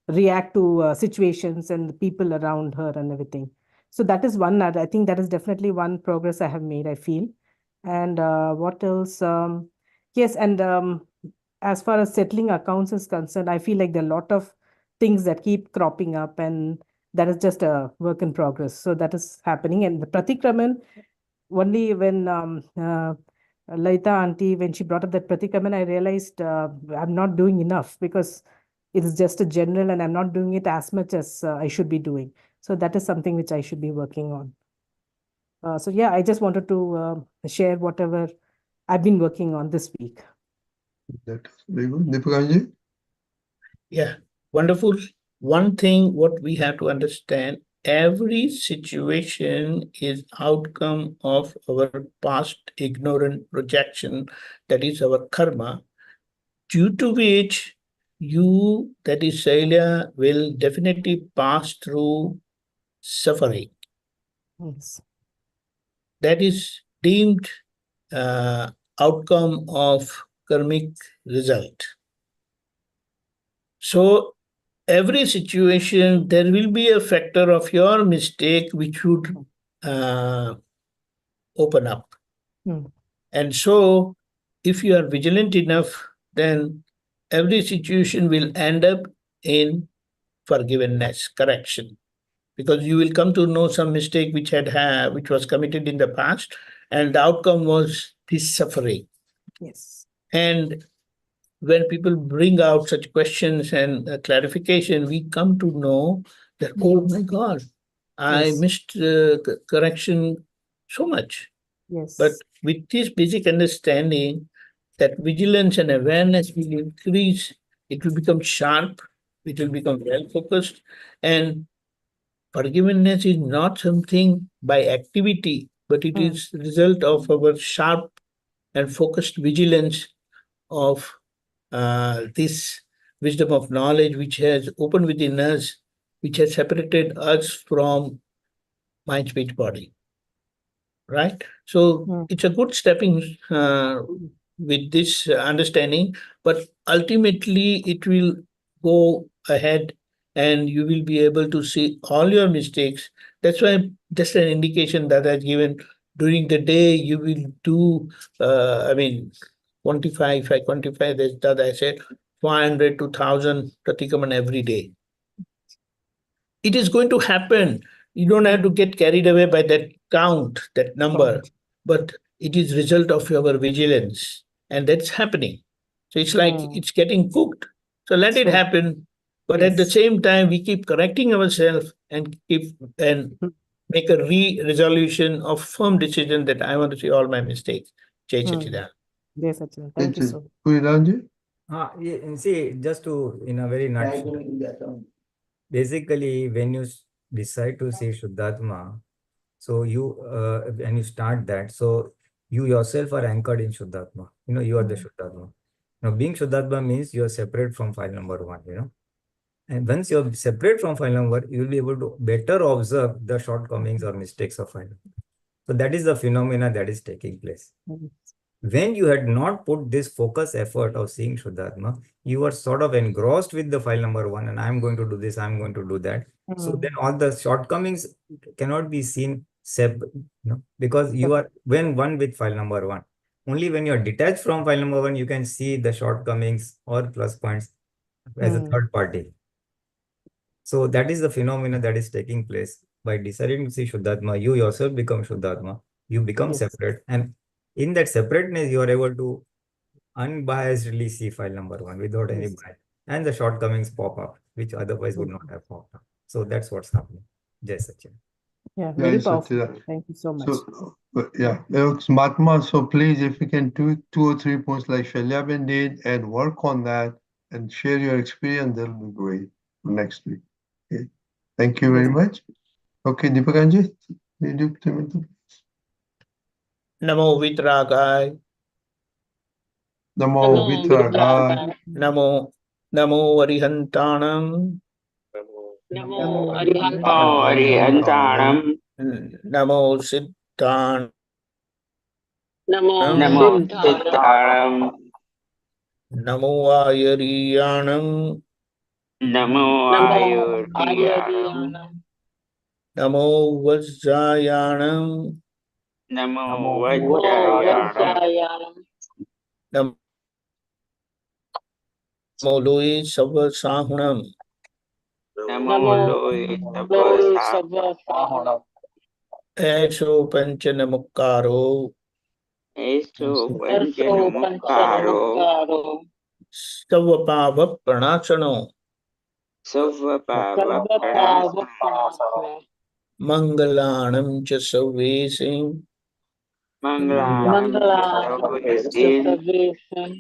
react to situations and the people around her and everything. So that is one, I think that is definitely one progress I have made, I feel. And what else? Yes, and as far as settling accounts is concerned, I feel like there are a lot of things that keep cropping up, and that is just a work in progress. So that is happening. And the Pratikraman, only when Laita auntie, when she brought up that Pratikraman, I realized I'm not doing enough, because it is just a general and I'm not doing it as much as I should be doing. So that is something which I should be working on. So yeah, I just wanted to share whatever I've been working on this week. That is very good. Deepakanandji? Yeah, wonderful. One thing what we have to understand, every situation is outcome of our past ignorant projection, that is our karma, due to which you, that is Shailya, will definitely pass through suffering. Yes. That is deemed outcome of karmic result. So every situation, there will be a factor of your mistake which would open up. And so if you are vigilant enough, then every situation will end up in forgiveness, correction, because you will come to know some mistake which was committed in the past, and the outcome was this suffering. Yes. And when people bring out such questions and clarification, we come to know that, oh my God, I missed correction so much. Yes. But with this basic understanding, that vigilance and awareness will increase, it will become sharp, it will become well-focused, and forgiveness is not something by activity, but it is the result of our sharp and focused vigilance of this wisdom of knowledge which has opened within us, which has separated us from mind, speech, body. Right? So it's a good stepping with this understanding, but ultimately it will go ahead and you will be able to see all your mistakes. That's why just an indication that I've given during the day, you will do, quantify, if I quantify this, that I said 500 to 1,000 pratikaman every day. It is going to happen. You don't have to get carried away by that count, that number, but it is result of your vigilance, and that's happening. So it's like it's getting cooked. So let it happen, but at the same time, we keep correcting ourselves and make a resolution of firm decision that I want to see all my mistakes. Jai Sachidanand. Yes, Sachidanand. Thank you so much. Pulinanandji? See, just to, in a very nutshell, basically, when you decide to say Shudhdhatma, so you, when you start that, so you yourself are anchored in Shudhdhatma. You are the Shudhdhatma. Now, being Shudhdhatma means you are separate from file number 1, And once you're separate from file number, you will be able to better observe the shortcomings or mistakes of file. So that is the phenomena that is taking place. When you had not put this focus effort of seeing Shudhdhatma, you are sort of engrossed with the file number 1 and I'm going to do this, I'm going to do that. So then all the shortcomings cannot be seen because you are when one with file number 1. Only when you are detached from file number 1, you can see the shortcomings or plus points as a third party. So that is the phenomena that is taking place. By deciding to see Shudhdhatma, you yourself become Shudhdhatma. You become separate. And in that separateness, you are able to unbiasedly see file number 1 without any bias. And the shortcomings pop up, which otherwise would not have popped up. So that's what's happening. Jai Sachin. Yeah, very powerful. Thank you so much. So, Mahatma, so please, if you can do 2 or 3 points like Shalyaben did and work on that and share your experience, that'll be great for next week. Okay. Thank you very much. Okay, Deepakanji, you do 3 minutes. Namo Vitragai. Namo Vitragai. Namo Arihantanam. Namo Arihantanam. Namo Siddhanam. Namo Siddhanam. Namo Ayariyanam. Namo Ayuriyanam. Namo Vajjayanam. Namo Vachan. Namo Lohi Savasahunam. Namo Lohi Sabasahunam. Esho Panchanamukkaro. Eso Panchanamukkaro. Savapava Pranachano. Savapava Pranachano. Mangalanam cha Savvesim. Mangalam Savvesim.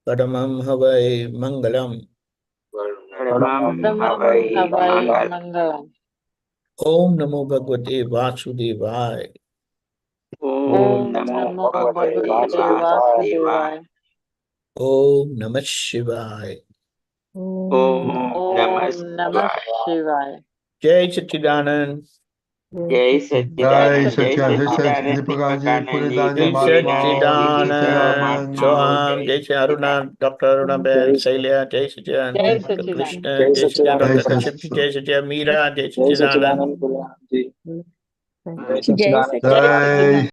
Paramam Havai Mangalam. Paramam Havai Mangalam. Om Namo Bhagavate Vasudevaya. Om Namo Bhagavate Vasudevaya. Om Namah Shivaya. Om Namah Shivaya. Jai Sachidanand. Jai Sachidanand. Jai Sachidanand. Jai Sachidanand. Soham. Jai Aruna. Dr. Aruna Ben. Sailia. Jai Sachidanand. Dr. Krishna. Jai Sachidanand. Dr. Shipti. Jai Sachidanand. Meera. Jai Sachidanand. Jai